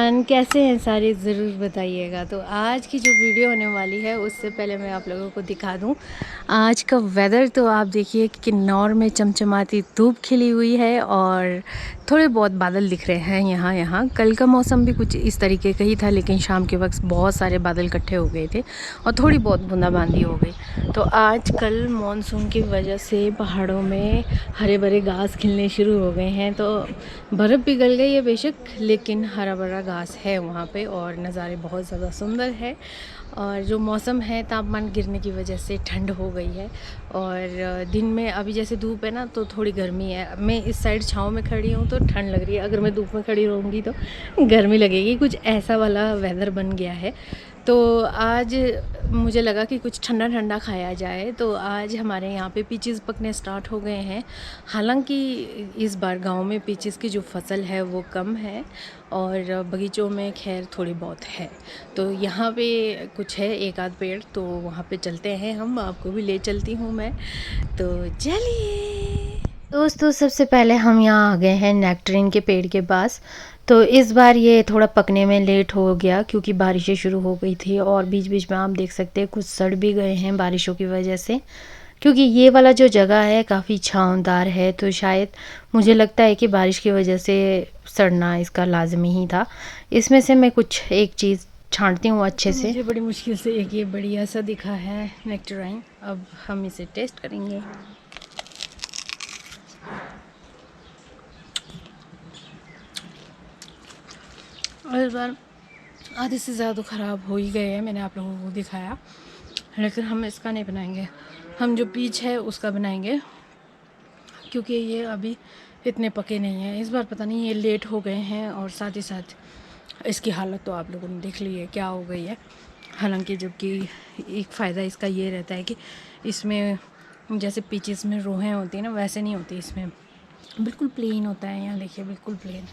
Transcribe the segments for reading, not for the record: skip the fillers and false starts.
Everyone, कैसे हैं सारे, ज़रूर बताइएगा। तो आज की जो वीडियो होने वाली है उससे पहले मैं आप लोगों को दिखा दूं आज का वेदर। तो आप देखिए कि किन्नौर में चमचमाती धूप खिली हुई है और थोड़े बहुत बादल दिख रहे हैं यहाँ। कल का मौसम भी कुछ इस तरीके का ही था, लेकिन शाम के वक्त बहुत सारे बादल इकट्ठे हो गए थे और थोड़ी बहुत बूंदाबांदी हो गई। तो आज कल मॉनसून की वजह से पहाड़ों में हरे भरे घास खिलने शुरू हो गए हैं। तो बर्फ़ पिघल गई है बेशक, लेकिन हरा भरा घास है वहाँ पे और नज़ारे बहुत ज़्यादा सुंदर है। और जो मौसम है, तापमान गिरने की वजह से ठंड हो गई है और दिन में अभी जैसे धूप है ना, तो थोड़ी गर्मी है। मैं इस साइड छाँव में खड़ी हूँ तो ठंड लग रही है, अगर मैं धूप में खड़ी रहूँगी तो गर्मी लगेगी। कुछ ऐसा वाला वेदर बन गया है। तो आज मुझे लगा कि कुछ ठंडा ठंडा खाया जाए, तो आज हमारे यहाँ पे पीचेस पकने स्टार्ट हो गए हैं। हालांकि इस बार गांव में पीचेस की जो फसल है वो कम है और बगीचों में खैर थोड़ी बहुत है। तो यहाँ पे कुछ है, एक आध पेड़, तो वहाँ पे चलते हैं हम, आपको भी ले चलती हूँ मैं। तो चलिए दोस्तों, सबसे पहले हम यहाँ आ गए हैं नेक्टरीन के पेड़ के पास। तो इस बार ये थोड़ा पकने में लेट हो गया क्योंकि बारिशें शुरू हो गई थी और बीच बीच में आप देख सकते हैं कुछ सड़ भी गए हैं बारिशों की वजह से। क्योंकि ये वाला जो जगह है काफ़ी छांवदार है, तो शायद मुझे लगता है कि बारिश की वजह से सड़ना इसका लाजमी ही था। इसमें से मैं कुछ एक चीज़ छांटती हूँ अच्छे से। मुझे बड़ी मुश्किल से एक ये बढ़िया सा दिखा है नेक्टराइन। अब हम इसे टेस्ट करेंगे। और इस बार आधे से ज़्यादा ख़राब हो ही गए हैं, मैंने आप लोगों को दिखाया। लेकिन हम इसका नहीं बनाएंगे, हम जो पीच है उसका बनाएंगे, क्योंकि ये अभी इतने पके नहीं हैं। इस बार पता नहीं ये लेट हो गए हैं और साथ ही साथ इसकी हालत तो आप लोगों ने देख ली है क्या हो गई है। हालांकि जबकि एक फ़ायदा इसका ये रहता है कि इसमें जैसे पीचेस में रोहें होती हैं ना, वैसे नहीं होती, इसमें बिल्कुल प्लेन होता है। यहाँ देखिए बिल्कुल प्लेन।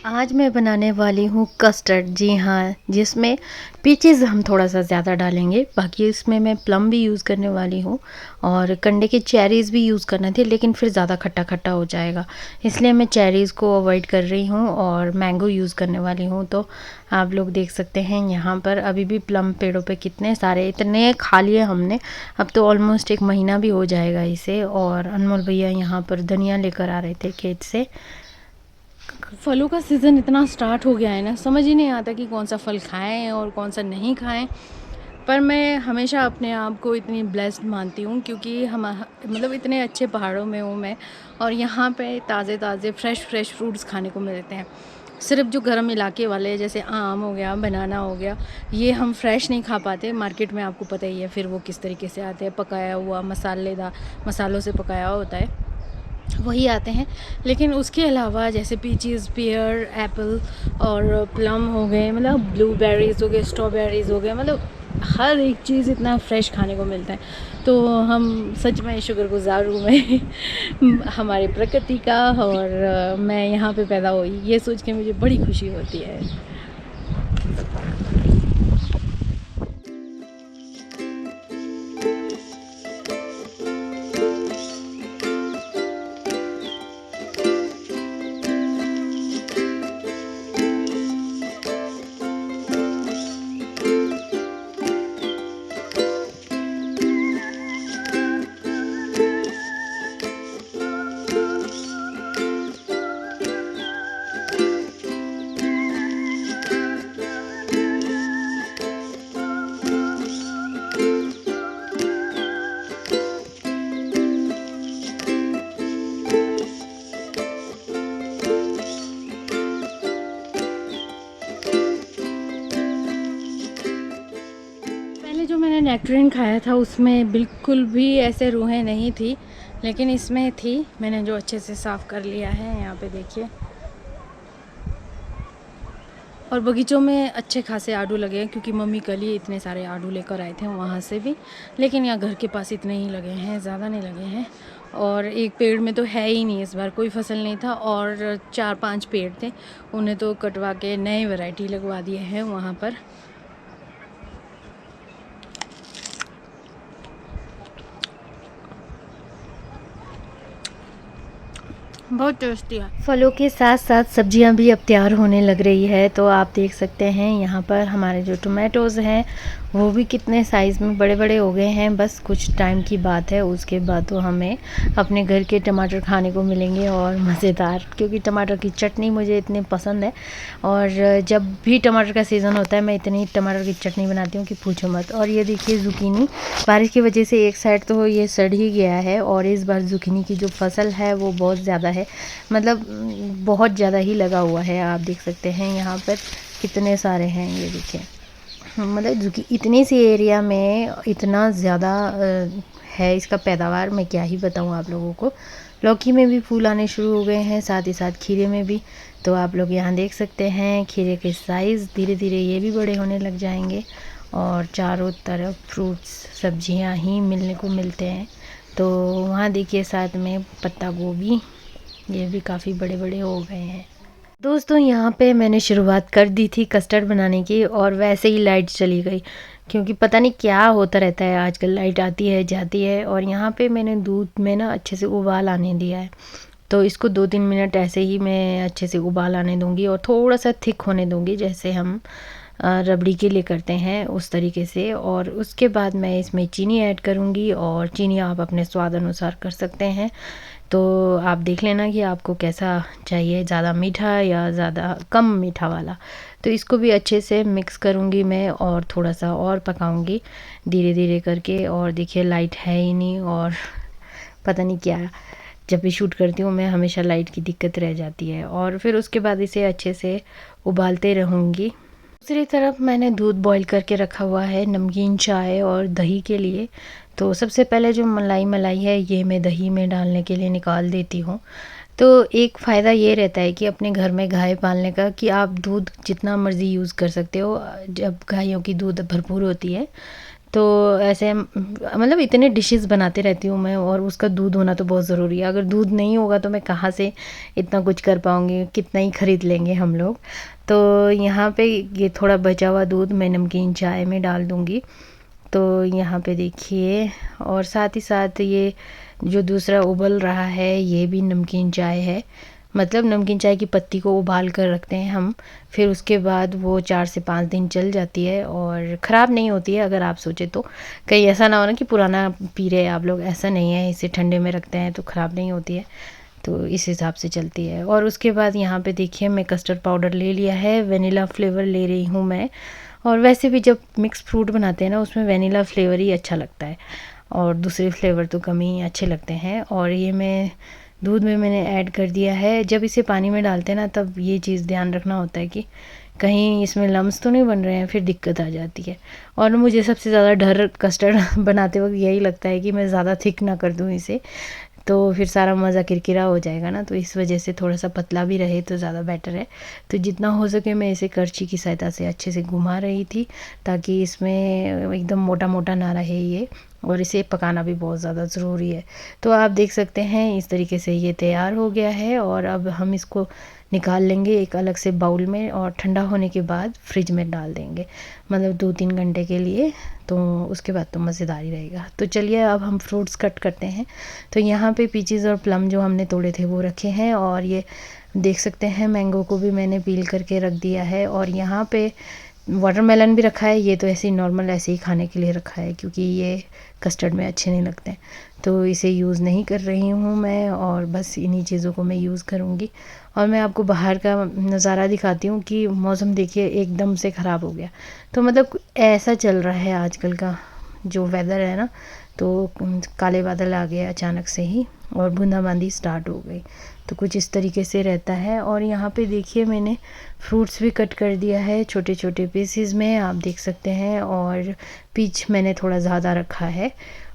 आज मैं बनाने वाली हूँ कस्टर्ड। जी हाँ, जिसमें पीचेस हम थोड़ा सा ज़्यादा डालेंगे। बाकी इसमें मैं प्लम भी यूज़ करने वाली हूँ और कंडे के चेरीज़ भी यूज़ करने थे, लेकिन फिर ज़्यादा खट्टा खट्टा हो जाएगा, इसलिए मैं चेरीज़ को अवॉइड कर रही हूँ और मैंगो यूज़ करने वाली हूँ। तो आप लोग देख सकते हैं यहाँ पर अभी भी प्लम पेड़ों पे कितने सारे, इतने खा लिए हमने। अब तो ऑलमोस्ट 1 महीना भी हो जाएगा इसे। और अनमोल भैया यहाँ पर धनिया लेकर आ रहे थे खेत से। फलों का सीज़न इतना स्टार्ट हो गया है ना, समझ ही नहीं आता कि कौन सा फल खाएं और कौन सा नहीं खाएं। पर मैं हमेशा अपने आप को इतनी ब्लेस्ड मानती हूँ क्योंकि हम मतलब इतने अच्छे पहाड़ों में हूँ मैं, और यहाँ पे ताज़े ताज़े फ्रेश फ्रूट्स खाने को मिलते हैं। सिर्फ जो गर्म इलाके वाले जैसे आम हो गया, बनाना हो गया, ये हम फ्रेश नहीं खा पाते। मार्केट में आपको पता ही है फिर वो किस तरीके से आते हैं, पकाया हुआ, मसालों से पकाया होता है, वही आते हैं। लेकिन उसके अलावा जैसे पीचेस, पेयर, एप्पल और प्लम हो गए, मतलब ब्लूबेरीज़ हो गए, स्ट्रॉबेरीज़ हो गए, मतलब हर एक चीज़ इतना फ्रेश खाने को मिलता है। तो हम सच में शुक्रगुज़ार हूँ मैं हमारी प्रकृति का, और मैं यहाँ पे पैदा हुई, ये सोच के मुझे बड़ी खुशी होती है। जो मैंने नेक्टरीन खाया था उसमें बिल्कुल भी ऐसे रूहें नहीं थी, लेकिन इसमें थी। मैंने जो अच्छे से साफ़ कर लिया है, यहाँ पे देखिए। और बगीचों में अच्छे खासे आड़ू लगे हैं क्योंकि मम्मी कल ही इतने सारे आड़ू लेकर आए थे वहाँ से भी, लेकिन यहाँ घर के पास इतने ही लगे हैं, ज़्यादा नहीं लगे हैं। और एक पेड़ में तो है ही नहीं, इस बार कोई फसल नहीं था, और 4-5 पेड़ थे, उन्हें तो कटवा के नए वैरायटी लगवा दिए हैं वहाँ पर। बहुत टेस्टी है। फलों के साथ साथ सब्जियां भी अब तैयार होने लग रही है। तो आप देख सकते हैं यहाँ पर हमारे जो टोमेटोज़ हैं वो भी कितने साइज़ में बड़े बड़े हो गए हैं। बस कुछ टाइम की बात है, उसके बाद तो हमें अपने घर के टमाटर खाने को मिलेंगे और मज़ेदार, क्योंकि टमाटर की चटनी मुझे इतनी पसंद है। और जब भी टमाटर का सीज़न होता है मैं इतनी टमाटर की चटनी बनाती हूँ कि पूछो मत। और ये देखिए ज़ुकीनी, बारिश की वजह से एक साइड तो ये सड़ ही गया है, और इस बार ज़ुकीनी की जो फसल है वो बहुत ज़्यादा है, मतलब बहुत ज़्यादा ही लगा हुआ है। आप देख सकते हैं यहाँ पर कितने सारे हैं, ये देखिए। मतलब इतनी सी एरिया में इतना ज़्यादा है इसका पैदावार, मैं क्या ही बताऊँ आप लोगों को। लौकी में भी फूल आने शुरू हो गए हैं, साथ ही साथ खीरे में भी। तो आप लोग यहाँ देख सकते हैं खीरे के साइज़ धीरे धीरे ये भी बड़े होने लग जाएंगे, और चारों तरफ फ्रूट्स सब्जियाँ ही मिलने को मिलते हैं। तो वहाँ देखिए साथ में पत्ता गोभी, ये भी काफ़ी बड़े बड़े हो गए हैं। दोस्तों यहाँ पे मैंने शुरुआत कर दी थी कस्टर्ड बनाने की, और वैसे ही लाइट चली गई, क्योंकि पता नहीं क्या होता रहता है आजकल, लाइट आती है जाती है। और यहाँ पे मैंने दूध में ना अच्छे से उबाल आने दिया है, तो इसको 2-3 मिनट ऐसे ही मैं अच्छे से उबाल आने दूँगी, और थोड़ा सा थिक होने दूँगी, जैसे हम रबड़ी के लिए करते हैं उस तरीके से। और उसके बाद मैं इसमें चीनी ऐड करूँगी, और चीनी आप अपने स्वाद अनुसार कर सकते हैं। तो आप देख लेना कि आपको कैसा चाहिए, ज़्यादा मीठा या ज़्यादा कम मीठा वाला। तो इसको भी अच्छे से मिक्स करूँगी मैं, और थोड़ा सा और पकाऊँगी धीरे धीरे करके। और देखिए लाइट है ही नहीं, और पता नहीं क्या, जब भी शूट करती हूँ मैं हमेशा लाइट की दिक्कत रह जाती है। और फिर उसके बाद इसे अच्छे से उबालते रहूँगी। दूसरी तरफ मैंने दूध बॉईल करके रखा हुआ है नमकीन चाय और दही के लिए। तो सबसे पहले जो मलाई है ये मैं दही में डालने के लिए निकाल देती हूँ। तो एक फ़ायदा ये रहता है कि अपने घर में गाय पालने का, कि आप दूध जितना मर्ज़ी यूज़ कर सकते हो, जब गायों की दूध भरपूर होती है। तो ऐसे मतलब इतने डिशेस बनाते रहती हूँ मैं, और उसका दूध होना तो बहुत ज़रूरी है। अगर दूध नहीं होगा तो मैं कहाँ से इतना कुछ कर पाऊँगी, कितना ही ख़रीद लेंगे हम लोग। तो यहाँ पे ये थोड़ा बचा हुआ दूध मैं नमकीन चाय में डाल दूँगी। तो यहाँ पे देखिए, और साथ ही साथ ये जो दूसरा उबल रहा है ये भी नमकीन चाय है। मतलब नमकीन चाय की पत्ती को उबाल कर रखते हैं हम, फिर उसके बाद वो 4 से 5 दिन चल जाती है और ख़राब नहीं होती है। अगर आप सोचे तो कहीं ऐसा ना हो ना कि पुराना पी रहे हैं आप लोग, ऐसा नहीं है। इसे ठंडे में रखते हैं तो ख़राब नहीं होती है, तो इस हिसाब से चलती है। और उसके बाद यहाँ पे देखिए मैं कस्टर्ड पाउडर ले लिया है, वेनिला फ्लेवर ले रही हूँ मैं। और वैसे भी जब मिक्स फ्रूट बनाते हैं ना उसमें वेनिला फ्लेवर ही अच्छा लगता है, और दूसरे फ्लेवर तो कम ही अच्छे लगते हैं। और ये मैं दूध में मैंने ऐड कर दिया है। जब इसे पानी में डालते हैं ना तब ये चीज़ ध्यान रखना होता है कि कहीं इसमें लम्स तो नहीं बन रहे हैं, फिर दिक्कत आ जाती है। और मुझे सबसे ज़्यादा डर कस्टर्ड बनाते वक्त यही लगता है कि मैं ज़्यादा थिक ना कर दूँ इसे, तो फिर सारा मज़ा किरकिरा हो जाएगा ना। तो इस वजह से थोड़ा सा पतला भी रहे तो ज़्यादा बेटर है। तो जितना हो सके मैं इसे करछी की सहायता से अच्छे से घुमा रही थी, ताकि इसमें एकदम मोटा मोटा ना रहे ये। और इसे पकाना भी बहुत ज़्यादा ज़रूरी है। तो आप देख सकते हैं इस तरीके से ये तैयार हो गया है, और अब हम इसको निकाल लेंगे एक अलग से बाउल में, और ठंडा होने के बाद फ्रिज में डाल देंगे, मतलब 2-3 घंटे के लिए। तो उसके बाद तो मज़ेदार ही रहेगा। तो चलिए अब हम फ्रूट्स कट करते हैं। तो यहाँ पे पीचीज़ और प्लम जो हमने तोड़े थे वो रखे हैं, और ये देख सकते हैं मैंगो को भी मैंने पील करके रख दिया है। और यहाँ पे वाटरमेलन भी रखा है। ये तो ऐसे ही नॉर्मल ऐसे ही खाने के लिए रखा है, क्योंकि ये कस्टर्ड में अच्छे नहीं लगते, तो इसे यूज़ नहीं कर रही हूँ मैं, और बस इन्हीं चीज़ों को मैं यूज़ करूँगी। और मैं आपको बाहर का नज़ारा दिखाती हूँ कि मौसम देखिए एकदम से ख़राब हो गया। तो मतलब ऐसा चल रहा है आजकल का जो वेदर है ना, तो काले बादल आ गए अचानक से ही, और बूंदाबांदी स्टार्ट हो गई। तो कुछ इस तरीके से रहता है। और यहाँ पे देखिए मैंने फ्रूट्स भी कट कर दिया है छोटे छोटे पीसेस में, आप देख सकते हैं। और पीच मैंने थोड़ा ज़्यादा रखा है।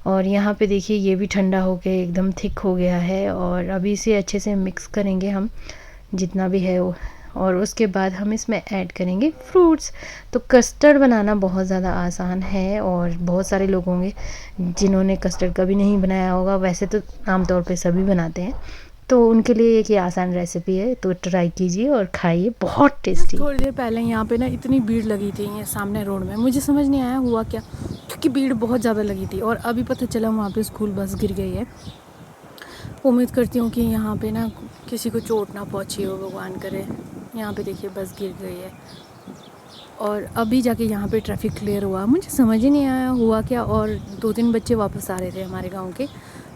और यहाँ पे देखिए ये भी ठंडा होके एकदम थिक हो गया है, और अभी इसे अच्छे से मिक्स करेंगे हम, जितना भी है वो और उसके बाद हम इसमें ऐड करेंगे फ्रूट्स। तो कस्टर्ड बनाना बहुत ज़्यादा आसान है और बहुत सारे लोग होंगे जिन्होंने कस्टर्ड कभी नहीं बनाया होगा। वैसे तो आमतौर पे सभी बनाते हैं, तो उनके लिए एक ये आसान रेसिपी है, तो ट्राई कीजिए और खाइए, बहुत टेस्टी। थोड़ी देर पहले यहाँ पे ना इतनी भीड़ लगी थी ये सामने रोड में, मुझे समझ नहीं आया हुआ क्या, क्योंकि भीड़ बहुत ज़्यादा लगी थी। और अभी पता चला वहाँ पे स्कूल बस गिर गई है। उम्मीद करती हूँ कि यहाँ पे ना किसी को चोट ना पहुँची हो, भगवान करे। यहाँ पे देखिए बस गिर गई है और अभी जाके यहाँ पे ट्रैफिक क्लियर हुआ। मुझे समझ ही नहीं आया हुआ क्या। और 2-3 बच्चे वापस आ रहे थे हमारे गांव के,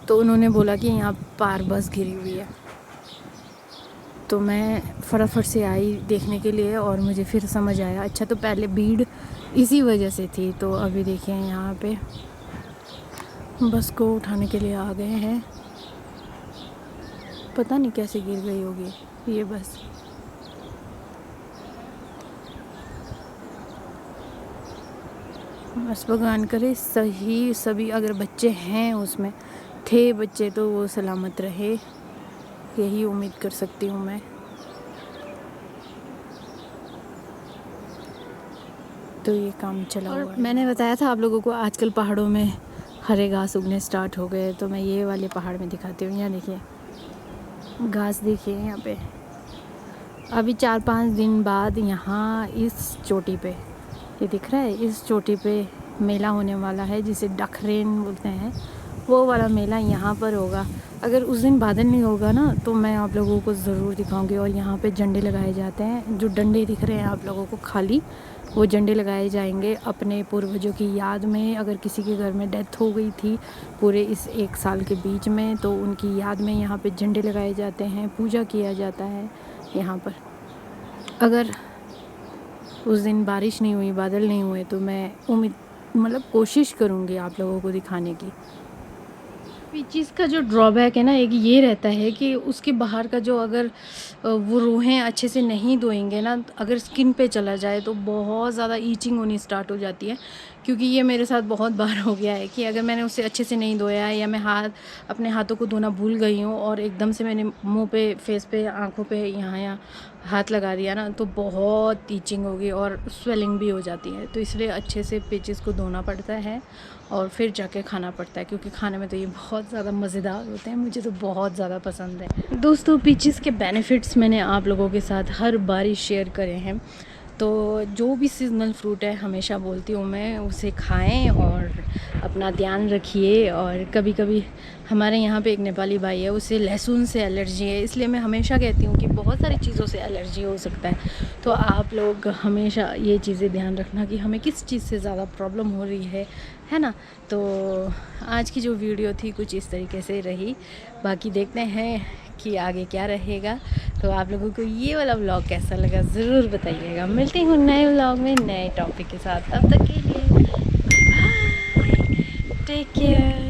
तो उन्होंने बोला कि यहाँ पार बस गिरी हुई है। तो मैं फटाफट से आई देखने के लिए और मुझे फिर समझ आया, अच्छा तो पहले भीड़ इसी वजह से थी। तो अभी देखिए यहाँ पे बस को उठाने के लिए आ गए हैं। पता नहीं कैसे गिर गई होगी ये बस। बस भगवान करे सही सभी अगर बच्चे हैं उसमें थे बच्चे तो वो सलामत रहे, यही उम्मीद कर सकती हूँ मैं। तो ये काम चला हुआ है। मैंने बताया था आप लोगों को आजकल पहाड़ों में हरे घास उगने स्टार्ट हो गए, तो मैं ये वाले पहाड़ में दिखाती हूँ। यहाँ देखिए घास देखिए यहाँ पे। अभी 4-5 दिन बाद यहाँ इस चोटी पे, ये दिख रहा है, इस चोटी पे मेला होने वाला है जिसे डखरेन बोलते हैं। वो वाला मेला यहाँ पर होगा। अगर उस दिन बादल नहीं होगा ना तो मैं आप लोगों को ज़रूर दिखाऊंगी। और यहाँ पे झंडे लगाए जाते हैं, जो डंडे दिख रहे हैं आप लोगों को खाली, वो झंडे लगाए जाएंगे अपने पूर्वजों की याद में। अगर किसी के घर में डेथ हो गई थी पूरे इस 1 साल के बीच में, तो उनकी याद में यहाँ पे झंडे लगाए जाते हैं, पूजा किया जाता है यहाँ पर। अगर उस दिन बारिश नहीं हुई, बादल नहीं हुए, तो मैं कोशिश करूँगी आप लोगों को दिखाने की। पीचीज़ का जो ड्रॉबैक है ना, एक ये रहता है कि उसके बाहर का जो अगर वो रूहें अच्छे से नहीं धोएंगे ना, अगर स्किन पे चला जाए तो बहुत ज़्यादा ईचिंग होनी स्टार्ट हो जाती है। क्योंकि ये मेरे साथ बहुत बार हो गया है कि अगर मैंने उसे अच्छे से नहीं धोया है या मैं अपने हाथों को धोना भूल गई हूँ और एकदम से मैंने मुंह पे, फेस पे, आँखों पे यहाँ हाथ लगा दिया ना, तो बहुत ईचिंग होगी और स्वेलिंग भी हो जाती है। तो इसलिए अच्छे से पीचेस को धोना पड़ता है और फिर जाके खाना पड़ता है, क्योंकि खाने में तो ये बहुत ज़्यादा मज़ेदार होते हैं, मुझे तो बहुत ज़्यादा पसंद है। दोस्तों पीचेस के बेनिफिट्स मैंने आप लोगों के साथ हर बार शेयर करे हैं। तो जो भी सीजनल फ्रूट है हमेशा बोलती हूँ मैं, उसे खाएं और अपना ध्यान रखिए। और कभी कभी हमारे यहाँ पे एक नेपाली भाई है, उसे लहसुन से एलर्जी है, इसलिए मैं हमेशा कहती हूँ कि बहुत सारी चीज़ों से एलर्जी हो सकता है। तो आप लोग हमेशा ये चीज़ें ध्यान रखना कि हमें किस चीज़ से ज़्यादा प्रॉब्लम हो रही है ना। तो आज की जो वीडियो थी कुछ इस तरीके से रही, बाकी देखते हैं कि आगे क्या रहेगा। तो आप लोगों को ये वाला व्लॉग कैसा लगा ज़रूर बताइएगा। मिलते हैं नए व्लॉग में नए टॉपिक के साथ, तब तक के लिए बाय, टेक केयर।